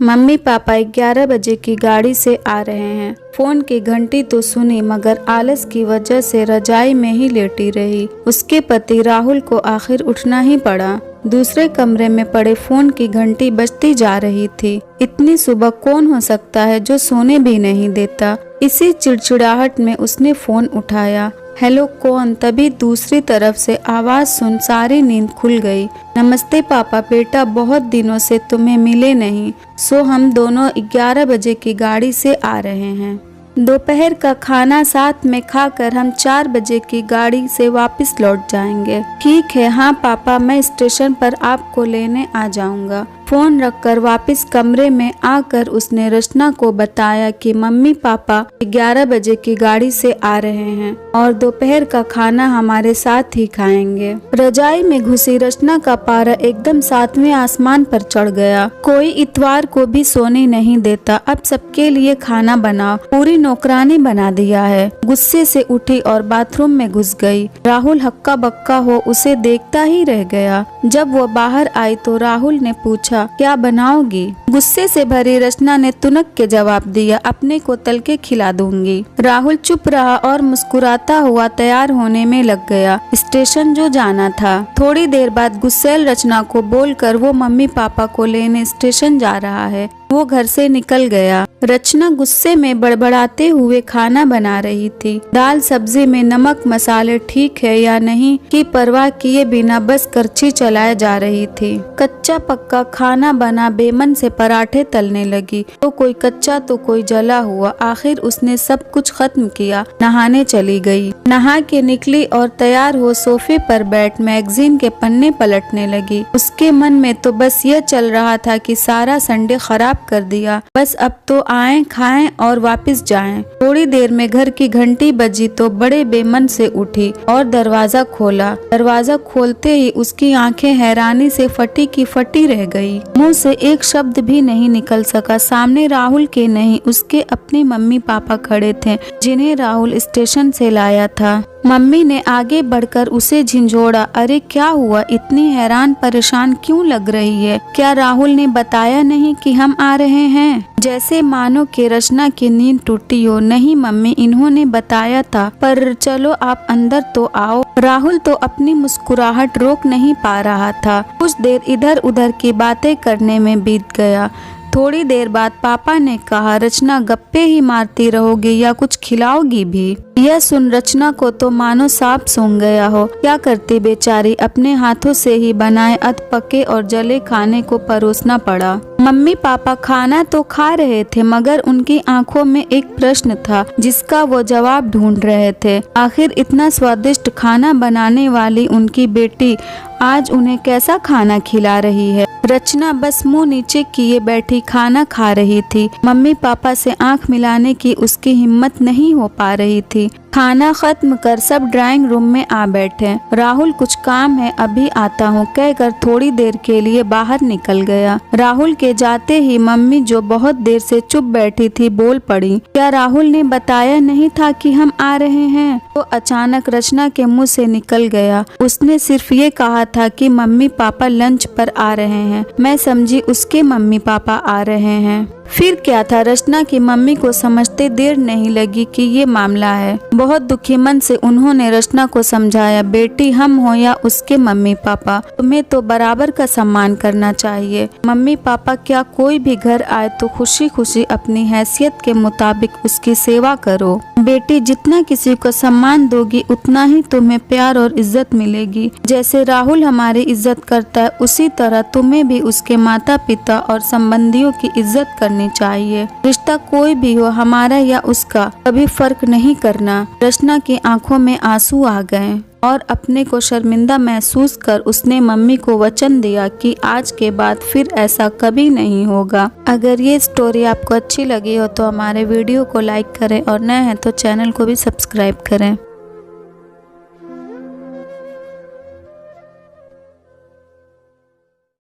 Mummy papa 11 बजे की गाड़ी से आ रहे हैं। फोन की घंटी तो सुनी मगर आलस की वजह से रजाई में ही लेटी रही। उसके पति राहुल को आखिर उठना ही पड़ा। दूसरे कमरे में पड़े फोन की घंटी बजती जा रही थी। इतनी सुबह कौन हो सकता है जो सोने भी नहीं देता। इसी चिड़चिड़ाहट में उसने फोन उठाया। हेलो कौन? तभी दूसरी तरफ से आवाज सुन सारी नींद खुल गई। नमस्ते पापा, बेटा बहुत दिनों से तुम्हें मिले नहीं, सो हम दोनों 11 बजे की गाड़ी से आ रहे हैं। दोपहर का खाना साथ में खाकर हम 4 बजे की गाड़ी से वापस लौट जाएंगे। ठीक है हाँ पापा, मैं स्टेशन पर आपको लेने आ जाऊंगा। फोन रखकर वापस कमरे में आकर उसने रचना को बताया कि मम्मी पापा 11 बजे की गाड़ी से आ रहे हैं और दोपहर का खाना हमारे साथ ही खाएंगे। रजाई में घुसी रचना का पारा एकदम 7वें आसमान पर चढ़ गया। कोई इतवार को भी सोने नहीं देता, अब सबके लिए खाना बनाओ, पूरी नौकरानी बना दिया है। गुस्से से उठी और बाथरूम में घुस गई। राहुल हक्का बक्का हो उसे देखता ही रह गया। जब वो बाहर आई तो राहुल ने पूछा क्या बनाओगी? गुस्से से भरी रचना ने तुनक के जवाब दिया, अपने को तल के खिला दूंगी। राहुल चुप रहा और मुस्कुराता हुआ तैयार होने में लग गया। स्टेशन जो जाना था। थोड़ी देर बाद गुस्सैल रचना को बोलकर वो मम्मी पापा को लेने स्टेशन जा रहा है। वो घर से निकल गया। रचना गुस्से में बड़बड़ाते हुए खाना बना रही थी। दाल सब्जी में नमक मसाले ठीक है या नहीं की परवाह किए बिना बस करछी चलाए जा रही थी। कच्चा पक्का खाना बना बेमन से पराठे तलने लगी। तो कोई कच्चा तो कोई जला हुआ। आखिर उसने सब कुछ खत्म किया, नहाने चली गई। नहा के निकली और तैयार हो सोफे पर बैठ मैगजीन के पन्ने पलटने लगी। उसके मन में तो बस ये चल रहा था कि सारा संडे खराब कर दिया, बस अब तो आएं खाएं और वापस जाएं। थोड़ी देर में घर की घंटी बजी तो बड़े बेमन से उठी और दरवाजा खोला। दरवाजा खोलते ही उसकी आंखें हैरानी से फटी की फटी रह गई। मुंह से एक शब्द भी नहीं निकल सका। सामने राहुल के नहीं उसके अपने मम्मी पापा खड़े थे, जिन्हें राहुल स्टेशन से लाया था। मम्मी ने आगे बढ़कर उसे झिंझोड़ा। अरे क्या हुआ? इतनी हैरान परेशान क्यों लग रही है? क्या राहुल ने बताया नहीं कि हम आ रहे हैं? जैसे मानो कि रचना की नींद टूटी हो। नहीं मम्मी, इन्होंने बताया था, पर चलो आप अंदर तो आओ। राहुल तो अपनी मुस्कुराहट रोक नहीं पा रहा था। कुछ देर इधर उधर की बातें करने में बीत गया। थोड़ी देर बाद पापा ने कहा, रचना गप्पे ही मारती रहोगी या कुछ खिलाओगी भी? यह सुन रचना को तो मानो सांप सूंघ गया हो। क्या करती बेचारी, अपने हाथों से ही बनाए अधपके और जले खाने को परोसना पड़ा। मम्मी पापा खाना तो खा रहे थे मगर उनकी आंखों में एक प्रश्न था जिसका वो जवाब ढूंढ रहे थे। आखिर इतना स्वादिष्ट खाना बनाने वाली उनकी बेटी आज उन्हें कैसा खाना खिला रही है। रचना बस मुंह नीचे किए बैठी खाना खा रही थी। मम्मी पापा से आंख मिलाने की उसकी हिम्मत नहीं हो पा रही थी। खाना खत्म कर सब ड्राइंग रूम में आ बैठे। राहुल कुछ काम है, अभी आता हूँ कहकर थोड़ी देर के लिए बाहर निकल गया। राहुल के जाते ही मम्मी जो बहुत देर से चुप बैठी थी बोल पड़ी, क्या राहुल ने बताया नहीं था कि हम आ रहे हैं? तो अचानक रचना के मुंह से निकल गया, उसने सिर्फ ये कहा था कि मम्मी पापा लंच पर आ रहे हैं। मैं समझी उसके मम्मी पापा आ रहे हैं। फिर क्या था? रचना की मम्मी को समझते देर नहीं लगी कि ये मामला है। बहुत दुखी मन से उन्होंने रचना को समझाया, बेटी हम हो या उसके मम्मी पापा, तुम्हें तो बराबर का सम्मान करना चाहिए। मम्मी पापा क्या कोई भी घर आए तो खुशी खुशी अपनी हैसियत के मुताबिक उसकी सेवा करो। बेटी जितना किसी को सम्मान दोगी उतना ही तुम्हें प्यार और इज्जत मिलेगी। जैसे राहुल हमारी इज्जत करता है उसी तरह तुम्हें भी उसके माता पिता और संबंधियों की इज्जत करनी चाहिए। रिश्ता कोई भी हो, हमारा या उसका, कभी फर्क नहीं करना। रचना की आंखों में आंसू आ गए और अपने को शर्मिंदा महसूस कर उसने मम्मी को वचन दिया कि आज के बाद फिर ऐसा कभी नहीं होगा। अगर ये स्टोरी आपको अच्छी लगी हो तो हमारे वीडियो को लाइक करें और नए हैं तो चैनल को भी सब्सक्राइब करें।